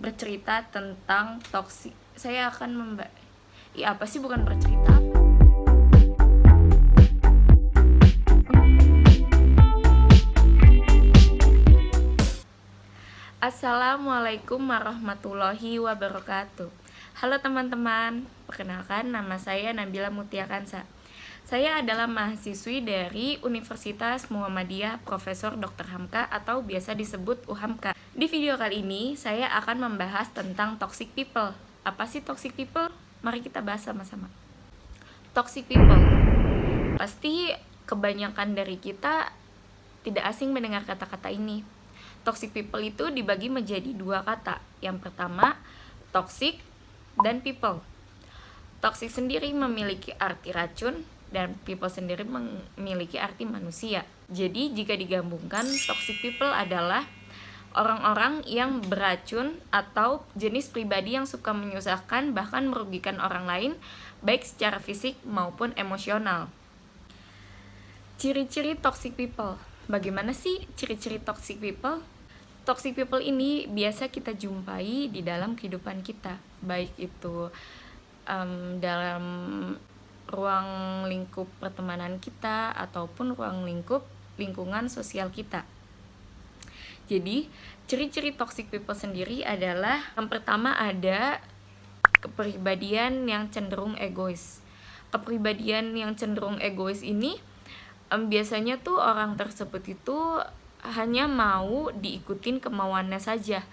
bercerita tentang toksik. Saya akan apa sih, bukan bercerita. Assalamualaikum warahmatullahi wabarakatuh. Halo teman-teman, perkenalkan nama saya Nabila Mutia Kansa. Saya adalah mahasiswi dari Universitas Muhammadiyah Profesor Dr. Hamka atau biasa disebut UHAMKA. Di video kali ini saya akan membahas tentang toxic people. Apa sih toxic people? Mari kita bahas sama-sama. Toxic people. Pasti kebanyakan dari kita tidak asing mendengar kata-kata ini. Toxic people itu dibagi menjadi dua kata. Yang pertama, toxic dan people. Toxic sendiri memiliki arti racun dan people sendiri memiliki arti manusia. Jadi jika digabungkan, toxic people adalah orang-orang yang beracun atau jenis pribadi yang suka menyusahkan bahkan merugikan orang lain, baik secara fisik maupun emosional. Ciri-ciri toxic people. Bagaimana sih ciri-ciri toxic people? Toxic people ini biasa kita jumpai di dalam kehidupan kita, baik itu dalam ruang lingkup pertemanan kita ataupun ruang lingkungan sosial kita. Jadi, ciri-ciri toxic people sendiri adalah yang pertama ada kepribadian yang cenderung egois. Kepribadian yang cenderung egois ini biasanya tuh orang tersebut itu hanya mau diikutin kemauannya saja,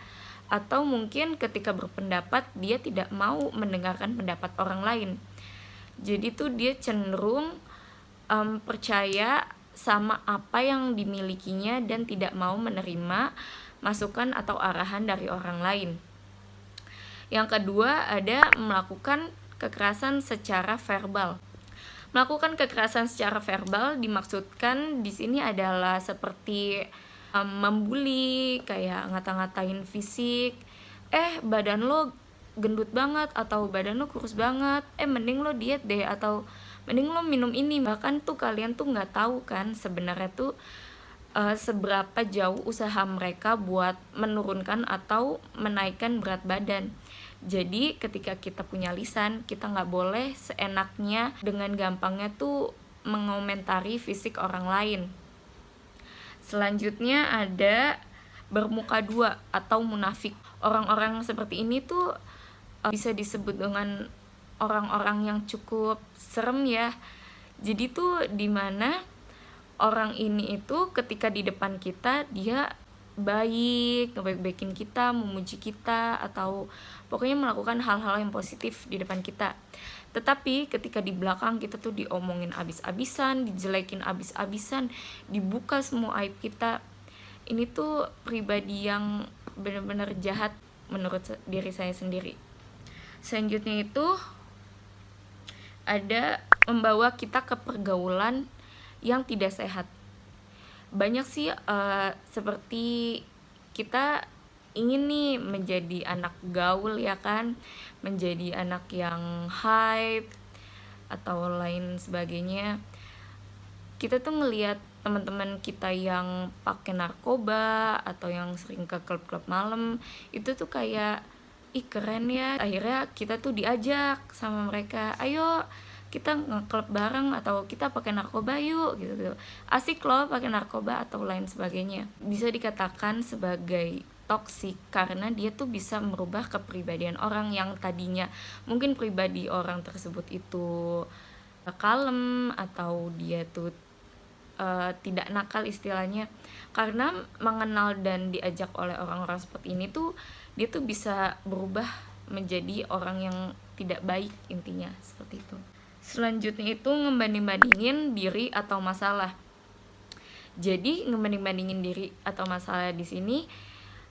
atau mungkin ketika berpendapat dia tidak mau mendengarkan pendapat orang lain. Jadi tuh dia cenderung percaya sama apa yang dimilikinya dan tidak mau menerima masukan atau arahan dari orang lain. Yang kedua ada melakukan kekerasan secara verbal. Melakukan kekerasan secara verbal dimaksudkan di sini adalah seperti membuli, kayak ngata-ngatain fisik, badan lo gendut banget atau badan lo kurus banget, mending lo diet deh atau mending lo minum ini. Bahkan tuh kalian tuh nggak tahu kan sebenarnya tuh seberapa jauh usaha mereka buat menurunkan atau menaikkan berat badan. Jadi ketika kita punya lisan, kita nggak boleh seenaknya dengan gampangnya tuh mengomentari fisik orang lain. Selanjutnya ada bermuka dua atau munafik. Orang-orang seperti ini tuh bisa disebut dengan orang-orang yang cukup serem ya. Jadi tuh dimana orang ini itu ketika di depan kita dia baik, ngebaik-baikin kita, memuji kita, atau pokoknya melakukan hal-hal yang positif di depan kita. Tetapi ketika di belakang kita tuh diomongin abis-abisan, dijelekin abis-abisan, dibuka semua aib kita. Ini tuh pribadi yang benar-benar jahat menurut diri saya sendiri. Selanjutnya itu ada membawa kita ke pergaulan yang tidak sehat. Banyak sih seperti kita ingin nih menjadi anak gaul ya kan, menjadi anak yang hype atau lain sebagainya. Kita tuh ngelihat teman-teman kita yang pakai narkoba atau yang sering ke klub-klub malam, itu tuh kayak keren ya. Akhirnya kita tuh diajak sama mereka, ayo kita nge-klub bareng atau kita pakai narkoba yuk gitu. Asik loh pakai narkoba atau lain sebagainya. Bisa dikatakan sebagai toksik karena dia tuh bisa merubah kepribadian orang yang tadinya mungkin pribadi orang tersebut itu kalem atau dia tuh tidak nakal istilahnya, karena mengenal dan diajak oleh orang-orang seperti ini tuh dia tuh bisa berubah menjadi orang yang tidak baik, intinya seperti itu. Selanjutnya itu ngebanding-bandingin diri atau masalah. Jadi ngebanding-bandingin diri atau masalah di sini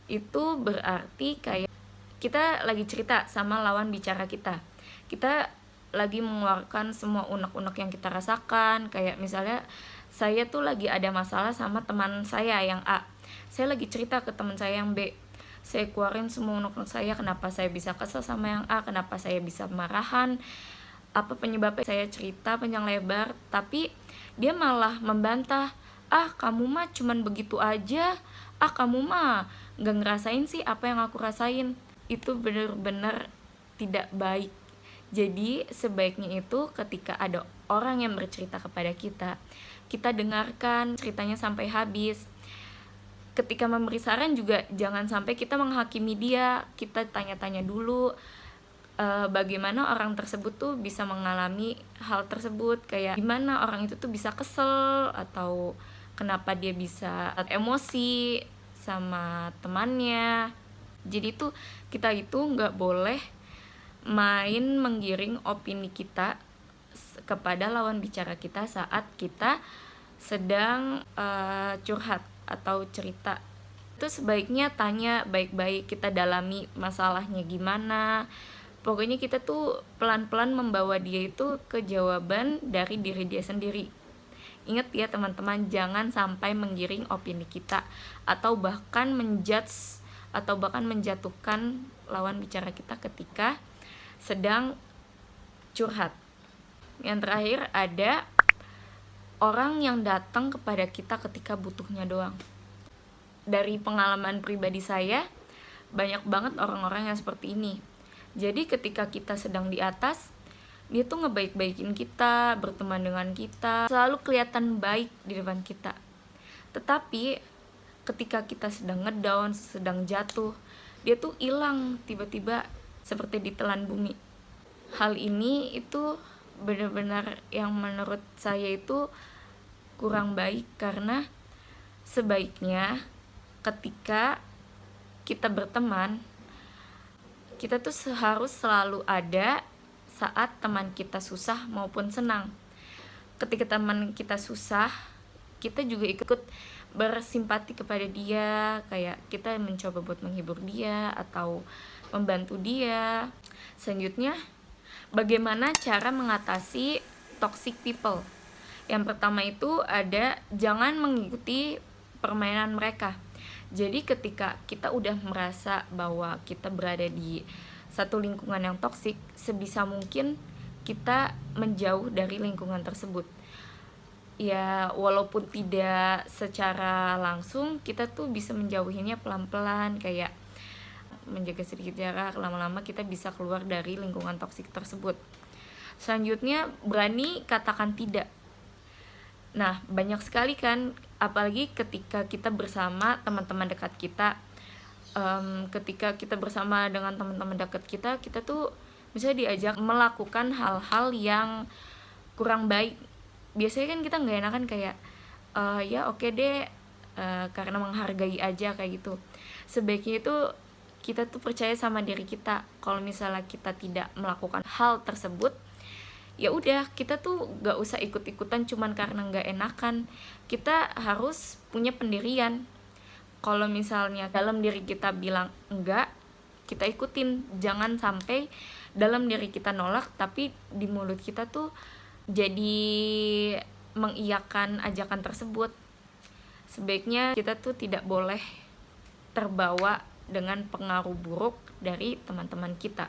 itu berarti kayak kita lagi cerita sama lawan bicara kita. Kita lagi mengeluarkan semua unek-unek yang kita rasakan. Kayak misalnya saya tuh lagi ada masalah sama teman saya yang A. Saya lagi cerita ke teman saya yang B. Saya keluarin semua unek-unek saya, kenapa saya bisa kesel sama yang A, kenapa saya bisa marahan, apa penyebabnya. Saya cerita panjang lebar, tapi dia malah membantah, kamu mah cuman begitu aja, kamu mah gak ngerasain sih apa yang aku rasain. itu benar-benar tidak baik. Jadi sebaiknya itu ketika ada orang yang bercerita kepada kita, kita dengarkan ceritanya sampai habis. Ketika memberi saran juga jangan sampai kita menghakimi dia, kita tanya-tanya dulu bagaimana orang tersebut tuh bisa mengalami hal tersebut, kayak gimana orang itu tuh bisa kesel atau kenapa dia bisa emosi sama temannya. Jadi tuh kita itu nggak boleh main menggiring opini kita kepada lawan bicara kita saat kita sedang curhat atau cerita. Itu sebaiknya tanya baik-baik, kita dalami masalahnya gimana. Pokoknya kita tuh pelan-pelan membawa dia itu ke jawaban dari diri dia sendiri. Ingat ya teman-teman, jangan sampai menggiring opini kita atau bahkan menjudge atau bahkan menjatuhkan lawan bicara kita ketika sedang curhat. Yang terakhir ada orang yang datang kepada kita ketika butuhnya doang. Dari pengalaman pribadi saya, banyak banget orang-orang yang seperti ini. Jadi ketika kita sedang di atas, dia tuh ngebaik-baikin kita, berteman dengan kita, selalu kelihatan baik di depan kita. Tetapi ketika kita sedang ngedown, sedang jatuh, dia tuh hilang tiba-tiba seperti ditelan bumi. Hal ini itu benar-benar yang menurut saya itu kurang baik, karena sebaiknya ketika kita berteman, kita tuh harus selalu ada saat teman kita susah maupun senang. Ketika teman kita susah, kita juga ikut bersimpati kepada dia, kayak kita mencoba buat menghibur dia atau membantu dia. Selanjutnya, bagaimana cara mengatasi toxic people? Yang pertama itu ada, jangan mengikuti permainan mereka. Jadi ketika kita udah merasa bahwa kita berada di satu lingkungan yang toksik, sebisa mungkin kita menjauh dari lingkungan tersebut. Ya walaupun tidak secara langsung, kita tuh bisa menjauhinya pelan-pelan, kayak menjaga sedikit jarak. Lama-lama kita bisa keluar dari lingkungan toksik tersebut. Selanjutnya, berani katakan tidak. Nah, banyak sekali kan, apalagi ketika kita bersama teman-teman dekat kita. Ketika kita bersama dengan teman-teman dekat kita, kita tuh bisa diajak melakukan hal-hal yang kurang baik. Biasanya kan kita nggak enakan, kayak ya oke deh, karena menghargai aja kayak gitu. Sebaiknya itu kita tuh percaya sama diri kita. Kalau misalnya kita tidak melakukan hal tersebut, ya udah, kita tuh gak usah ikut-ikutan cuman karena gak enakan. Kita harus punya pendirian. Kalau misalnya dalam diri kita bilang enggak, kita ikutin. Jangan sampai dalam diri kita nolak, tapi di mulut kita tuh jadi mengiyakan ajakan tersebut. Sebaiknya kita tuh tidak boleh terbawa dengan pengaruh buruk dari teman-teman kita.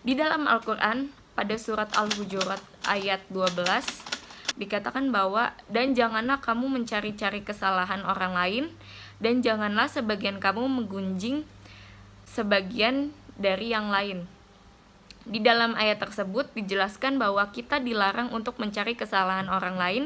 Di dalam Al-Quran, pada surat Al-Hujurat ayat 12 dikatakan bahwa, dan janganlah kamu mencari-cari kesalahan orang lain, dan janganlah sebagian kamu menggunjing sebagian dari yang lain. Di dalam ayat tersebut dijelaskan bahwa kita dilarang untuk mencari kesalahan orang lain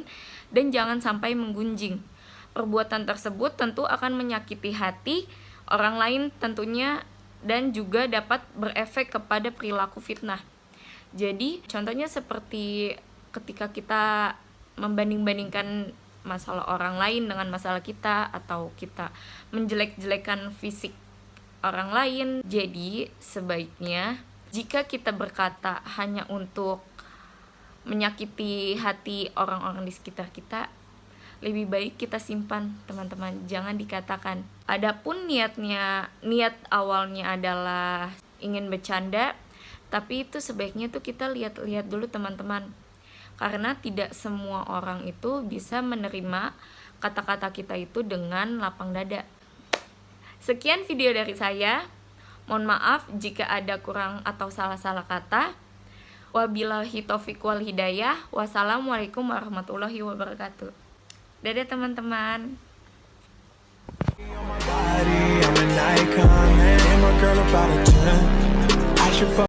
dan jangan sampai menggunjing. Perbuatan tersebut tentu akan menyakiti hati orang lain tentunya, dan juga dapat berefek kepada perilaku fitnah. Jadi contohnya seperti ketika kita membanding-bandingkan masalah orang lain dengan masalah kita, atau kita menjelek-jelekan fisik orang lain. Jadi sebaiknya jika kita berkata hanya untuk menyakiti hati orang-orang di sekitar kita, lebih baik kita simpan, teman-teman, jangan dikatakan. Adapun niat awalnya adalah ingin bercanda, tapi itu sebaiknya tuh kita lihat-lihat dulu, teman-teman, karena tidak semua orang itu bisa menerima kata-kata kita itu dengan lapang dada. Sekian video dari saya. Mohon maaf jika ada kurang atau salah-salah kata. Wabillahi taufiq wal hidayah. Wassalamualaikum warahmatullahi wabarakatuh. Dadah teman-teman. girl about a 10. I should fuck